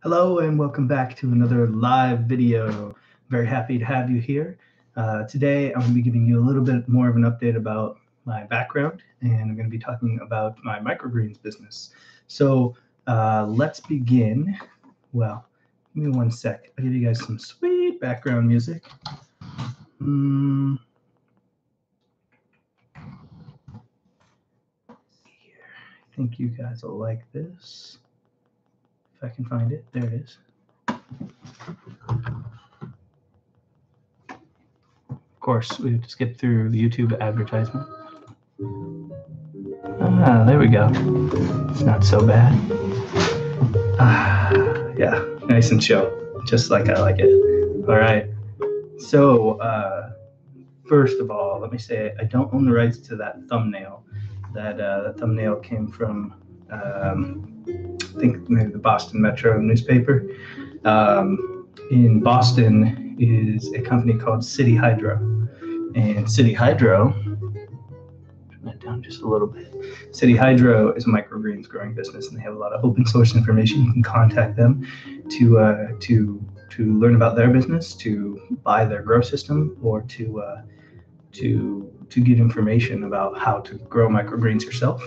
Hello and welcome back to another live video. Very happy to have you here. Today I'm going to be giving you a little bit more of an update about my background, and I'm going to be talking about my microgreens business. So let's begin. Well, give me one sec. I'll give you guys some sweet background music. I think you guys will like this. If I can find it, there it is. Of course, we have to skip through the YouTube advertisement. There we go. It's not so bad. Yeah, nice and chill, just like I like it. All right. So, first of all, let me say I don't own the rights to that thumbnail. That thumbnail came from, I think maybe the Boston Metro newspaper. In Boston is a company called City Hydro, and City Hydro. Turn that down just a little bit. City Hydro is a microgreens growing business, and they have a lot of open source information. You can contact them to learn about their business, to buy their grow system, or to get information about how to grow microgreens yourself.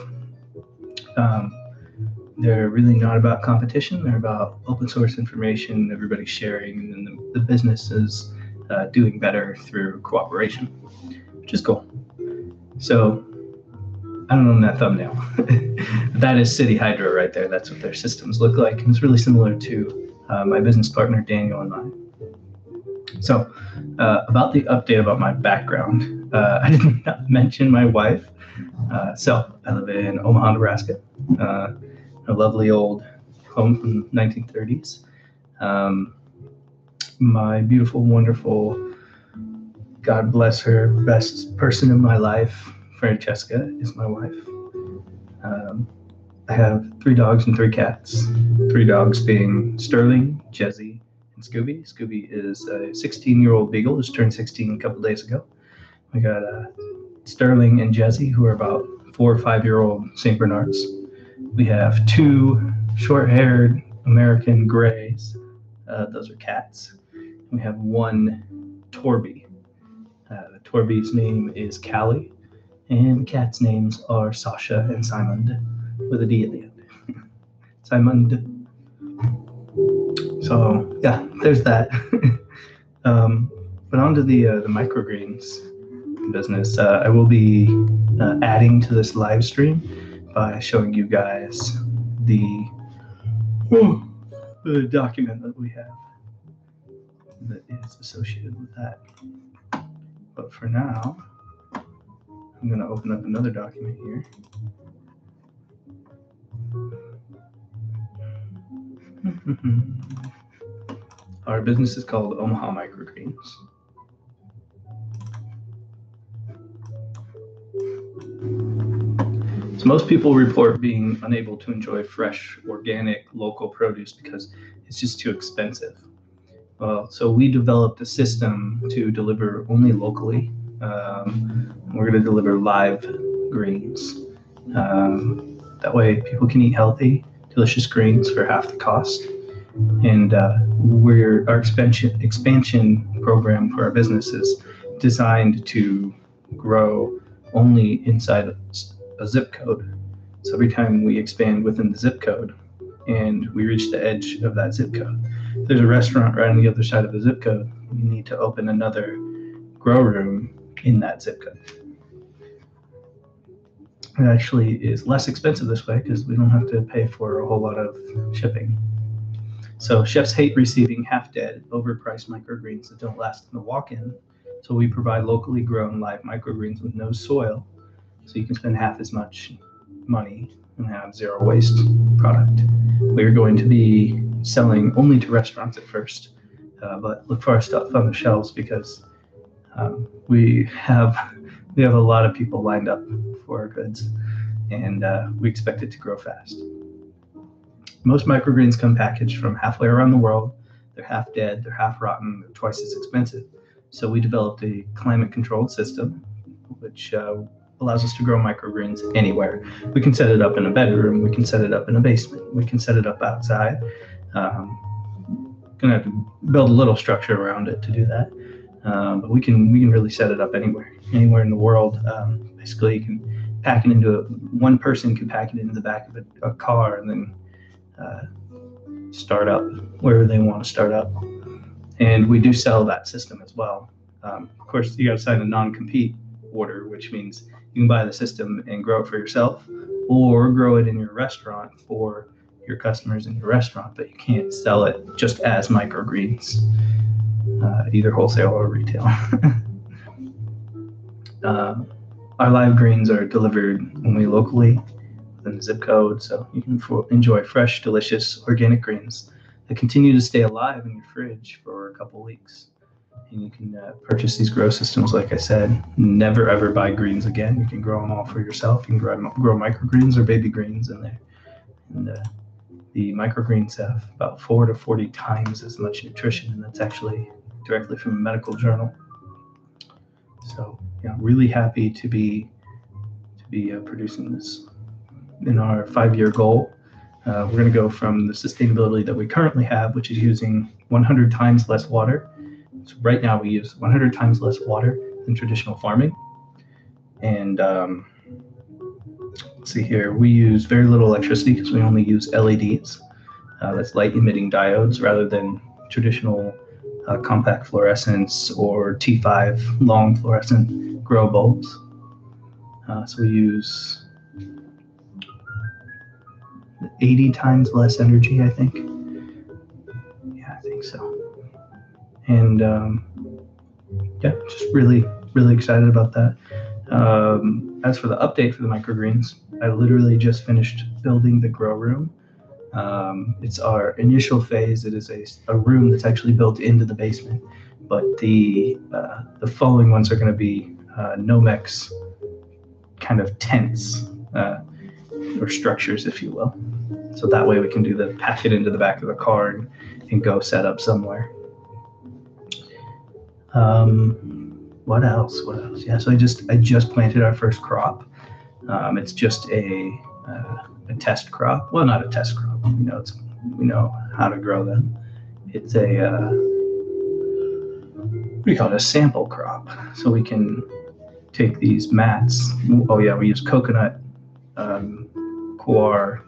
They're really not about competition. They're about open source information, everybody sharing, and then the business is doing better through cooperation, which is cool. So I don't own that thumbnail. That is City Hydro right there. That's what their systems look like. And it's really similar to my business partner, Daniel, and mine. So about the update about my background, I did not mention my wife. So I live in Omaha, Nebraska, a lovely old home from the 1930s. My beautiful, wonderful, God bless her, best person in my life, Francesca, is my wife. I have 3 dogs and 3 cats. 3 dogs being Sterling, Jezzy, and Scooby. Scooby is a 16-year-old beagle, just turned 16 a couple days ago. We got Sterling and Jezzy, who are about 4 or 5-year-old St. Bernards. We have 2 short-haired American Greys. Those are cats. We have 1 Torby. The Torby's name is Callie, and cats' names are Sasha and Simond, with a D at the end. Simond. So yeah, there's that. But on to the microgreens business. I will be adding to this live stream by showing you guys the document that we have that is associated with that. But for now, I'm going to open up another document here. Our business is called Omaha Microgreens. So most people report being unable to enjoy fresh, organic, local produce because it's just too expensive. Well, so we developed a system to deliver only locally. We're going to deliver live greens. That way people can eat healthy, delicious greens for half the cost. And our expansion program for our business is designed to grow only inside a zip code. So every time we expand within the zip code and we reach the edge of that zip code, if there's a restaurant right on the other side of the zip code, we need to open another grow room in that zip code. It actually is less expensive this way because we don't have to pay for a whole lot of shipping. So chefs hate receiving half-dead, overpriced microgreens that don't last in the walk-in. So we provide locally grown live microgreens with no soil, so you can spend half as much money and have zero waste product. We're going to be selling only to restaurants at first, but look for our stuff on the shelves because we have a lot of people lined up for our goods, and we expect it to grow fast. Most microgreens come packaged from halfway around the world. They're half dead, they're half rotten, they're twice as expensive. So we developed a climate-controlled system, which allows us to grow microgreens anywhere. We can set it up in a bedroom, we can set it up in a basement, we can set it up outside. Gonna have to build a little structure around it to do that. But we can really set it up anywhere in the world. Basically, you can pack it into one person can pack it into the back of a car and then start up wherever they want to start up. And we do sell that system as well. Of course, you got to sign a non-compete order, which means you can buy the system and grow it for yourself, or grow it in your restaurant for your customers in your restaurant, but you can't sell it just as microgreens, either wholesale or retail. Our live greens are delivered only locally within the zip code, so you can enjoy fresh, delicious, organic greens that continue to stay alive in your fridge for a couple weeks. And you can purchase these grow systems, like I said. Never ever buy greens again. You can grow them all for yourself. You can grow microgreens or baby greens in there. And the microgreens have about 4 to 40 times as much nutrition, and that's actually directly from a medical journal. So, yeah, really happy to be producing this. In our 5-year goal, we're going to go from the sustainability that we currently have, which is using 100 times less water. So right now we use 100 times less water than traditional farming. And let's see here, we use very little electricity because we only use LEDs. That's light emitting diodes rather than traditional compact fluorescence or T5 long fluorescent grow bulbs. So we use 80 times less energy, I think. Yeah, I think so. And yeah, just really excited about that. As for the update for the microgreens, I literally just finished building the grow room. It's our initial phase. It is a room that's actually built into the basement, but the following ones are going to be Nomex kind of tents or structures, if you will. So that way we can do the pack it into the back of the car and go set up somewhere. What else? Yeah, so I just planted our first crop. It's just a test crop. Well, not a test crop. We know how to grow them. It's a what do you call it? A sample crop. So we can take these mats. Oh yeah, we use coconut coir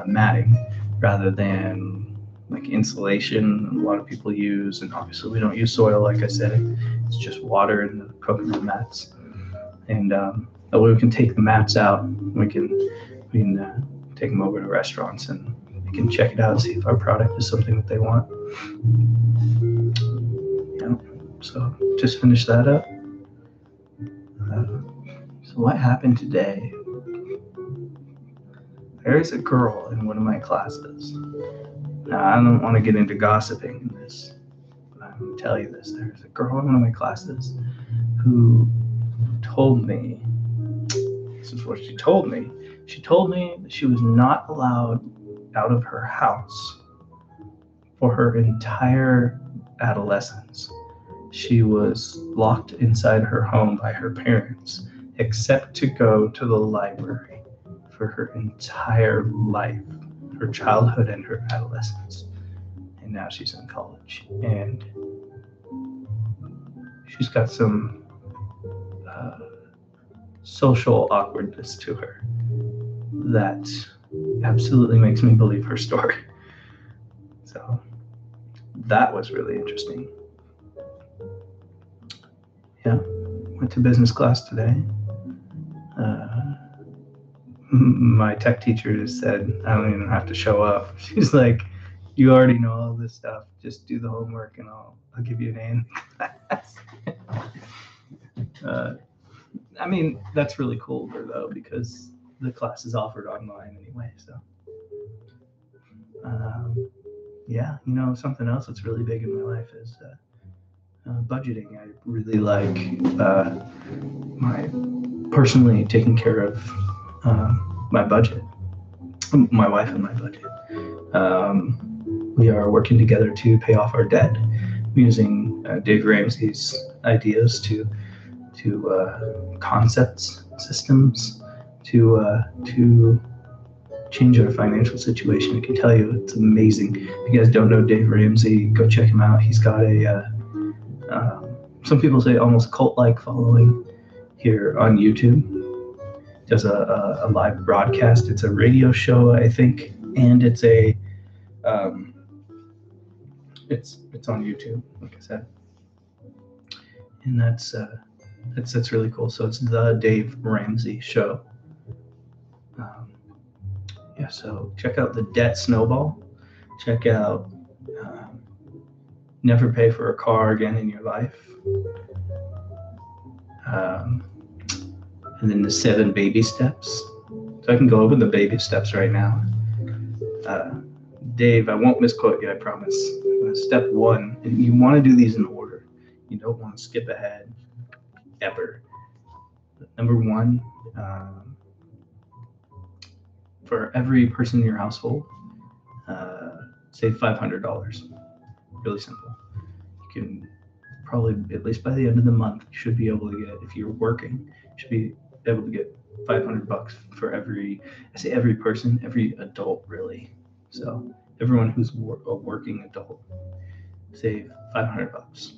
matting rather than like insulation a lot of people use, and obviously we don't use soil, like I said. It's just water and the coconut mats, and that way we can take the mats out. We can take them over to restaurants and we can check it out and see if our product is something that they want. Yeah, so just finished that up. So what happened today? There's a girl in one of my classes. Now, I don't want to get into gossiping in this, but I'm going to tell you this. There's a girl in one of my classes who told me, this is what she told me. She told me that she was not allowed out of her house for her entire adolescence. She was locked inside her home by her parents, except to go to the library for her entire life. Her childhood and her adolescence, and now she's in college, and she's got some social awkwardness to her that absolutely makes me believe her story. So that was really interesting. Yeah, went to business class today. My tech teacher said I don't even have to show up. She's like, you already know all this stuff. Just do the homework and I'll give you an A in class. I mean, that's really cool though, because the class is offered online anyway. So yeah, something else that's really big in my life is budgeting. I really like my personally taking care of my budget, my wife and my budget. We are working together to pay off our debt using Dave Ramsey's ideas to concepts, systems, to change our financial situation. I can tell you, it's amazing. If you guys don't know Dave Ramsey, go check him out. He's got some people say almost cult-like following here on YouTube. Does a live broadcast. It's a radio show, I think, and it's on YouTube, like I said, and that's really cool. So it's the Dave Ramsey Show. So check out the Debt Snowball. Check out Never Pay for a Car Again in Your Life. And then the 7 baby steps. So I can go over the baby steps right now. Dave, I won't misquote you, I promise. Step 1, and you want to do these in order. You don't want to skip ahead ever. Number 1, for every person in your household, save $500. Really simple. You can probably, at least by the end of the month, you should be able to get, if you're working, you should be able to get $500 for every person, every adult, really. So everyone who's a working adult, save $500.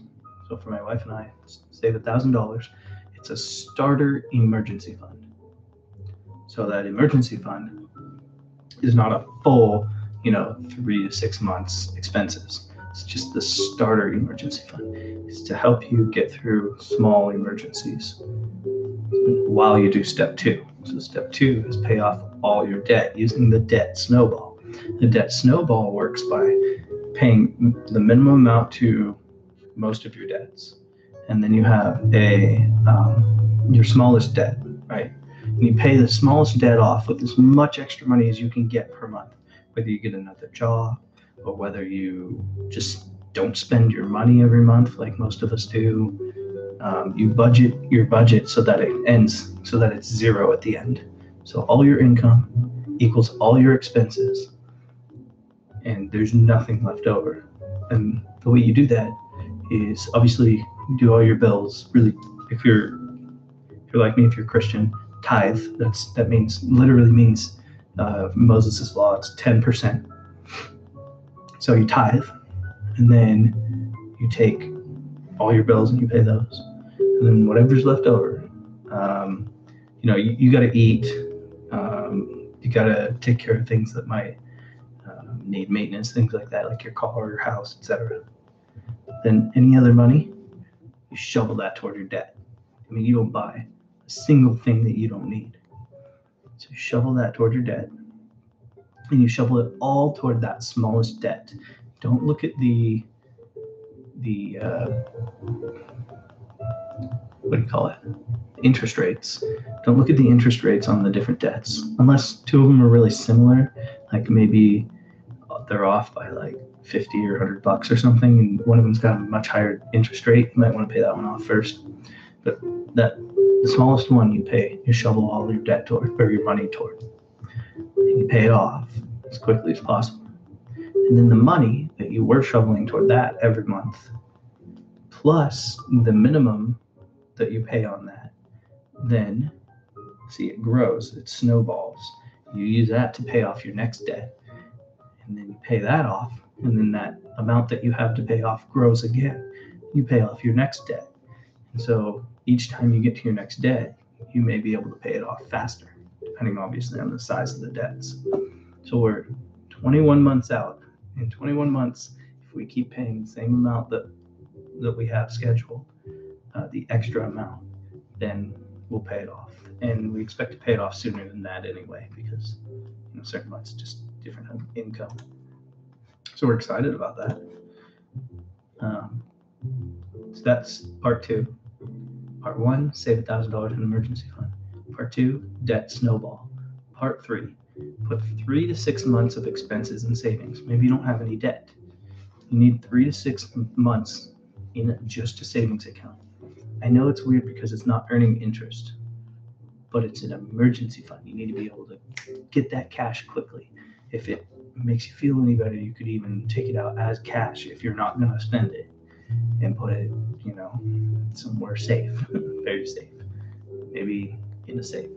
So for my wife and I, save $1,000. It's a starter emergency fund. So that emergency fund is not a full, 3 to 6 months expenses. It's just the starter emergency fund. It's to help you get through small emergencies while you do step 2. So step 2 is pay off all your debt using the debt snowball. The debt snowball works by paying the minimum amount to most of your debts. And then you have your smallest debt, right? And you pay the smallest debt off with as much extra money as you can get per month, whether you get another job or whether you just don't spend your money every month like most of us do. You budget your budget so that it ends, so that it's zero at the end. So all your income equals all your expenses, and there's nothing left over. And the way you do that is obviously do all your bills. Really, if you're like me, if you're Christian, tithe. That literally means Moses' law. It's 10%. So you tithe, and then you take all your bills and you pay those, and then whatever's left over, you got to eat. You got to take care of things that might need maintenance, things like that, like your car or your house, etc. Then any other money, you shovel that toward your debt. You don't buy a single thing that you don't need. So you shovel that toward your debt, and you shovel it all toward that smallest debt. Don't look at the what do you call it? Interest rates. Don't look at the interest rates on the different debts, unless 2 of them are really similar, like maybe they're off by like $50 or $100 or something, and one of them's got a much higher interest rate. You might want to pay that one off first. But the smallest one you shovel all your debt toward, or your money toward, and you pay it off as quickly as possible. And then the money that you were shoveling toward that every month, plus the minimum that you pay on that, then see, it grows, it snowballs. You use that to pay off your next debt, and then you pay that off, and then that amount that you have to pay off grows again. You pay off your next debt. And so each time you get to your next debt, you may be able to pay it off faster, depending obviously on the size of the debts. So we're 21 months out. In 21 months, if we keep paying the same amount that we have scheduled, the extra amount, then we'll pay it off. And we expect to pay it off sooner than that anyway, because certain months just different income. So we're excited about that. So that's part 2. Part 1, save $1,000 in an emergency fund. Part 2, debt snowball. Part 3, put 3 to 6 months of expenses and savings. Maybe you don't have any debt. You need 3 to 6 months in just a savings account. I know it's weird because it's not earning interest, but it's an emergency fund. You need to be able to get that cash quickly. If it makes you feel any better, you could even take it out as cash if you're not going to spend it, and put it, somewhere safe, very safe, maybe in a safe.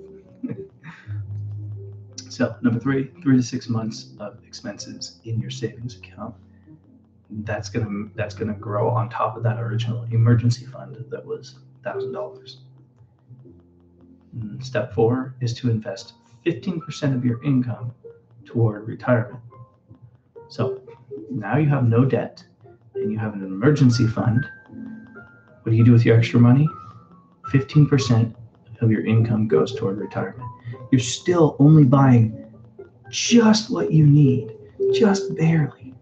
So number 3 to 6 months of expenses in your savings account. That's gonna grow on top of that original emergency fund that was $1,000. Step 4 is to invest 15% of your income toward retirement. So now you have no debt and you have an emergency fund. What do you do with your extra money? 15% of your income goes toward retirement. You're still only buying just what you need, just barely.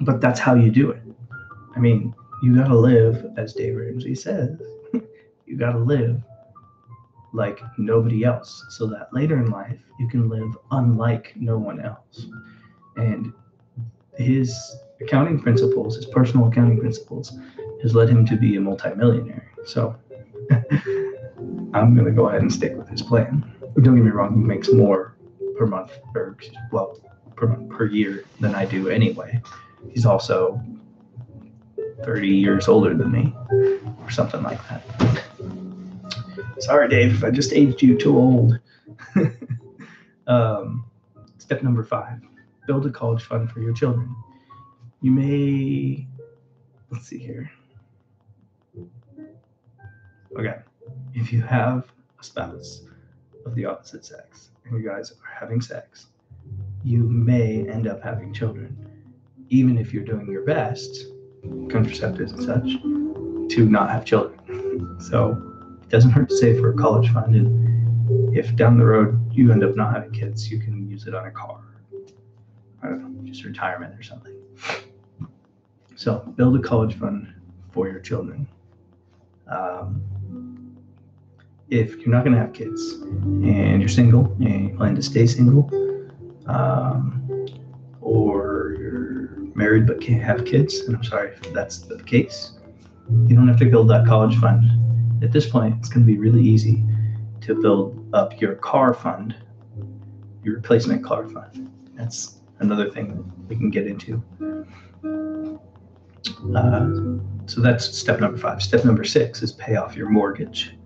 But that's how you do it. I mean, you gotta live, as Dave Ramsey says, you gotta live like nobody else, so that later in life you can live unlike no one else. And his accounting principles, his personal accounting principles, has led him to be a multimillionaire. So I'm going to go ahead and stick with his plan. Don't get me wrong, he makes more per month, per year than I do anyway. He's also 30 years older than me, or something like that. Sorry, Dave, if I just aged you too old. Step number 5, build a college fund for your children. You may, let's see here. Okay, if you have a spouse of the opposite sex and you guys are having sex, you may end up having children, even if you're doing your best, contraceptives and such, to not have children. So it doesn't hurt to save for a college fund, and if down the road you end up not having kids, you can use it on a car. I don't know, just retirement or something. So build a college fund for your children. If you're not going to have kids and you're single and you plan to stay single, or you're married but can't have kids, and I'm sorry if that's the case, you don't have to build that college fund. At this point, it's going to be really easy to build up your car fund, your replacement car fund. That's another thing that we can get into. So that's step number 5. Step number 6 is pay off your mortgage.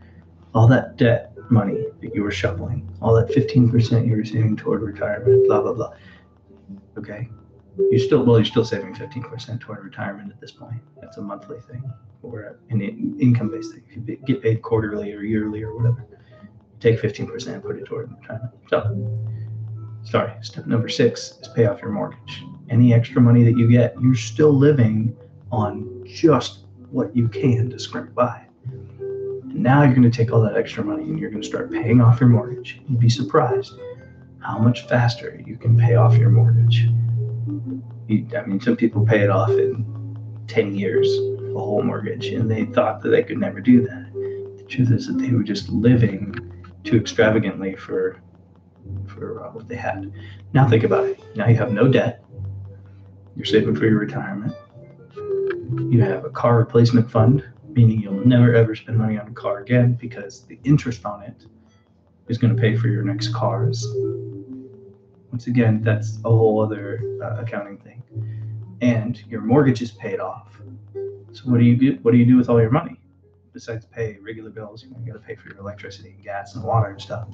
All that debt money that you were shoveling, all that 15% you were saving toward retirement, blah, blah, blah. Okay. You're still saving 15% toward retirement at this point. That's a monthly thing or an income-based thing. If you get paid quarterly or yearly or whatever, take 15% and put it toward retirement. So, step number 6 is pay off your mortgage. Any extra money that you get, you're still living on just what you can to scrape by. And now you're going to take all that extra money and you're going to start paying off your mortgage. You'd be surprised how much faster you can pay off your mortgage. Some people pay it off in 10 years, the whole mortgage, and they thought that they could never do that. The truth is that they were just living too extravagantly for what they had. Now think about it. Now you have no debt. You're saving for your retirement. You have a car replacement fund, meaning you'll never ever spend money on a car again because the interest on it is going to pay for your next cars. Once again, that's a whole other accounting thing. And your mortgage is paid off. So what do you do? What do you do with all your money? Besides pay regular bills, you got to pay for your electricity and gas and water and stuff.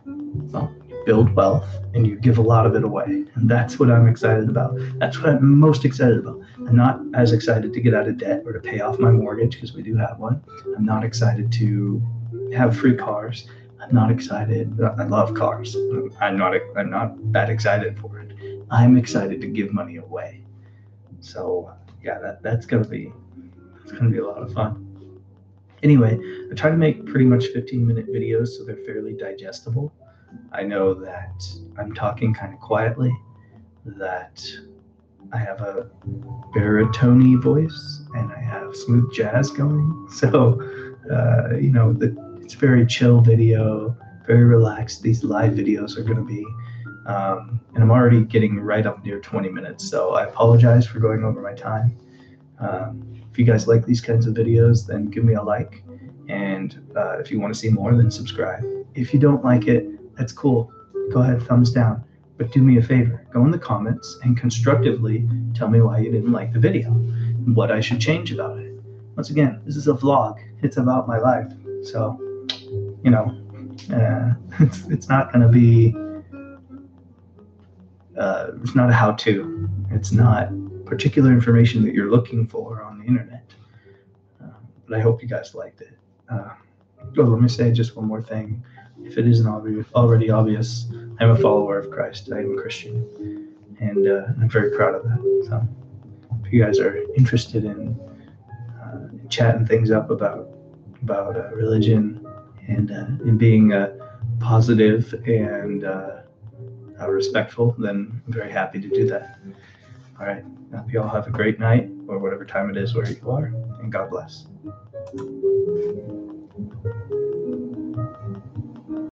Well, you build wealth and you give a lot of it away. And that's what I'm excited about. That's what I'm most excited about. I'm not as excited to get out of debt or to pay off my mortgage because we do have one. I'm not excited to have free cars. I'm not excited. I love cars. I'm not that excited for it. I'm excited to give money away. So yeah, that's gonna be a lot of fun. Anyway, I try to make pretty much 15-minute videos so they're fairly digestible. I know that I'm talking kind of quietly, that I have a baritone voice and I have smooth jazz going. So, it's very chill video, very relaxed. These live videos are going to be, and I'm already getting right up near 20 minutes. So I apologize for going over my time. If you guys like these kinds of videos, then give me a like. And if you want to see more, then subscribe. If you don't like it, that's cool. Go ahead, thumbs down. But do me a favor. Go in the comments and constructively tell me why you didn't like the video and what I should change about it. Once again, this is a vlog. It's about my life. So, It's not going to be. It's not a how-to. It's not particular information that you're looking for on the internet. But I hope you guys liked it. Let me say just one more thing. If it isn't already obvious, I'm a follower of Christ. I am a Christian, and I'm very proud of that. So, if you guys are interested in chatting things up about religion and being positive and respectful, then I'm very happy to do that. All right. I hope you all have a great night or whatever time it is where you are, and God bless.